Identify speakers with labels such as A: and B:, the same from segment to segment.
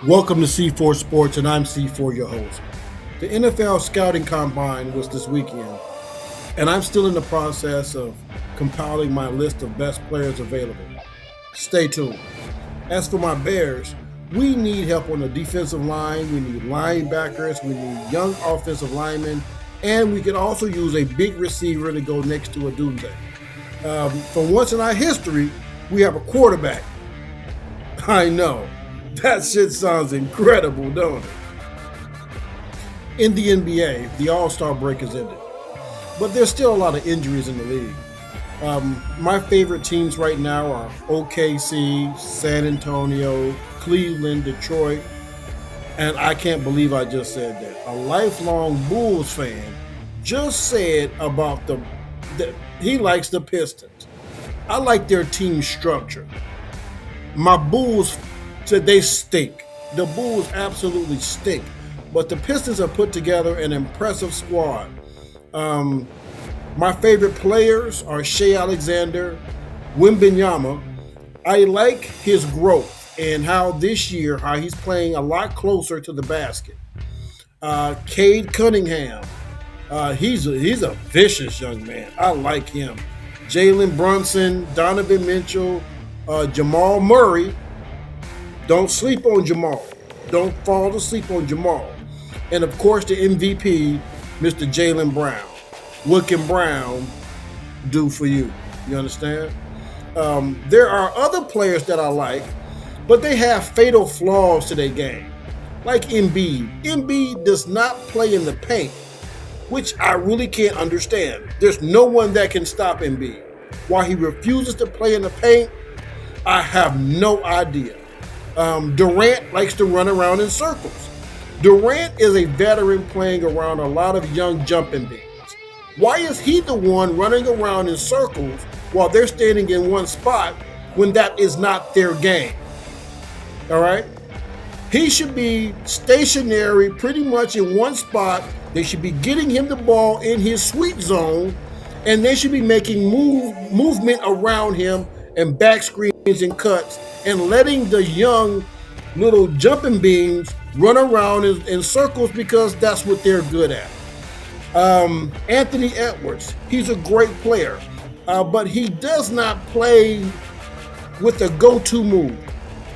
A: Welcome to C4 Sports, and I'm C4, your host. The NFL Scouting Combine was this weekend, and I'm still in the process of compiling my list of best players available. Stay tuned. As for my Bears, we need help on the defensive line, we need linebackers, we need young offensive linemen, and we could also use a big receiver to go next to a doomsday. For once in our history, we have a quarterback. I know. That shit sounds incredible, don't it? In the NBA, the All-Star break has ended, but there's still a lot of injuries in the league. My favorite teams right now are OKC, San Antonio, Cleveland, Detroit, and I can't believe I just said that. A lifelong Bulls fan just said about he likes the Pistons. I like their team structure. My Bulls said they stink. The Bulls absolutely stink. But the Pistons have put together an impressive squad. My favorite players are Shea Alexander, Wembanyama. I like his growth and how this year, how he's playing a lot closer to the basket. Cade Cunningham, he's a vicious young man. I like him. Jalen Brunson, Donovan Mitchell, Jamal Murray. Don't sleep on Jamal. Don't fall asleep on Jamal. And of course, the MVP, Mr. Jaylen Brown. What can Brown do for you? You understand? There are other players that I like, but they have fatal flaws to their game. Like Embiid. Embiid does not play in the paint, which I really can't understand. There's no one that can stop Embiid. Why he refuses to play in the paint, I have no idea. Durant likes to run around in circles. Durant is a veteran playing around a lot of young jumping beans. Why is he the one running around in circles while they're standing in one spot when that is not their game? All right? He should be stationary pretty much in one spot. They should be getting him the ball in his sweet zone, and they should be making movement around him and back screens and cuts and letting the young little jumping beans run around in circles because that's what they're good at. Anthony Edwards, he's a great player, but he does not play with a go-to move.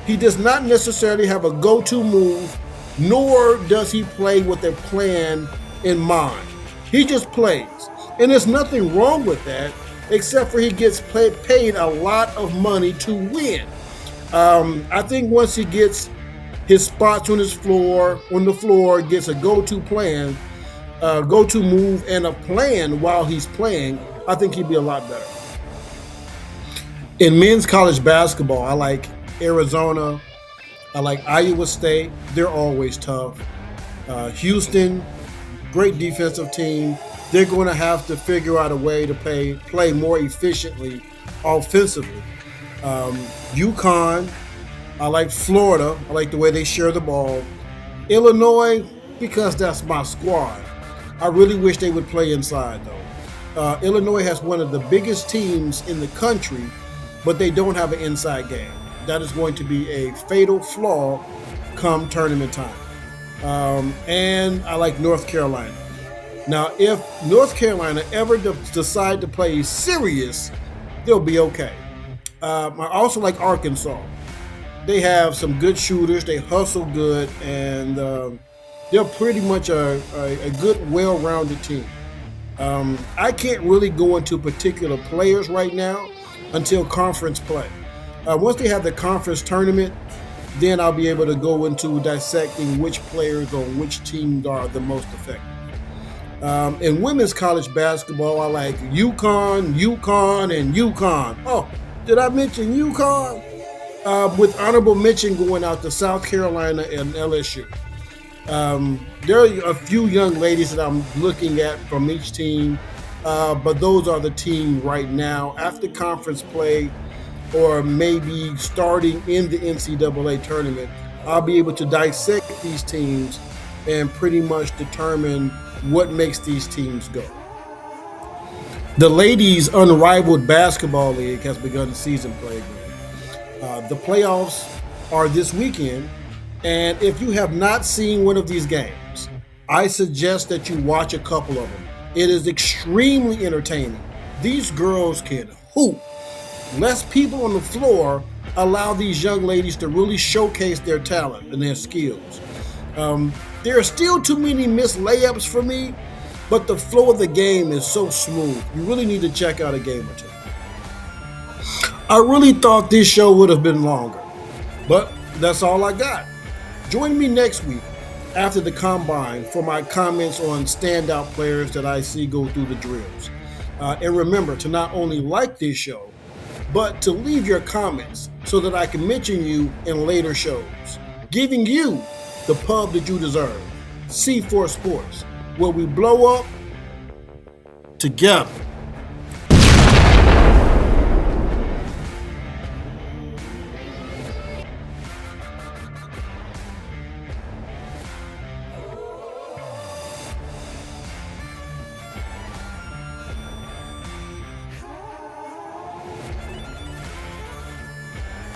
A: He does not necessarily have a go-to move, nor does he play with a plan in mind. He just plays. And there's nothing wrong with that, except for he gets paid a lot of money to win. I think once he gets his spots on the floor, gets a go-to plan, go-to move, and a plan while he's playing, I think he'd be a lot better. In men's college basketball, I like Arizona. I like Iowa State. They're always tough. Houston, great defensive team. They're going to have to figure out a way to play more efficiently offensively. UConn, I like Florida. I like the way they share the ball. Illinois, because that's my squad. I really wish they would play inside, though. Illinois has one of the biggest teams in the country, but they don't have an inside game. That is going to be a fatal flaw come tournament time. And I like North Carolina. Now, if North Carolina ever decide to play serious, they'll be okay. I also like Arkansas. They have some good shooters. They hustle good, and they're pretty much a good, well-rounded team. I can't really go into particular players right now until conference play. Once they have the conference tournament, then I'll be able to go into dissecting which players on which teams are the most effective. In women's college basketball, I like UConn, and UConn. Oh, did I mention UConn? With honorable mention going out to South Carolina and LSU. There are a few young ladies that I'm looking at from each team, but those are the teams right now. After conference play, or maybe starting in the NCAA tournament, I'll be able to dissect these teams and pretty much determine what makes these teams go. The ladies' unrivaled basketball league has begun season play again. The playoffs are this weekend, And if you have not seen one of these games, I suggest that you watch a couple of them. It is extremely entertaining. These girls can hoop. Less people on the floor allow these young ladies to really showcase their talent and their skills. There are still too many missed layups for me, but the flow of the game is so smooth. You really need to check out a game or two. I really thought this show would have been longer, but that's all I got. Join me next week after the combine for my comments on standout players that I see go through the drills. And remember to not only like this show, but to leave your comments so that I can mention you in later shows, giving you the pub that you deserve. C4 Sports, where we blow up together.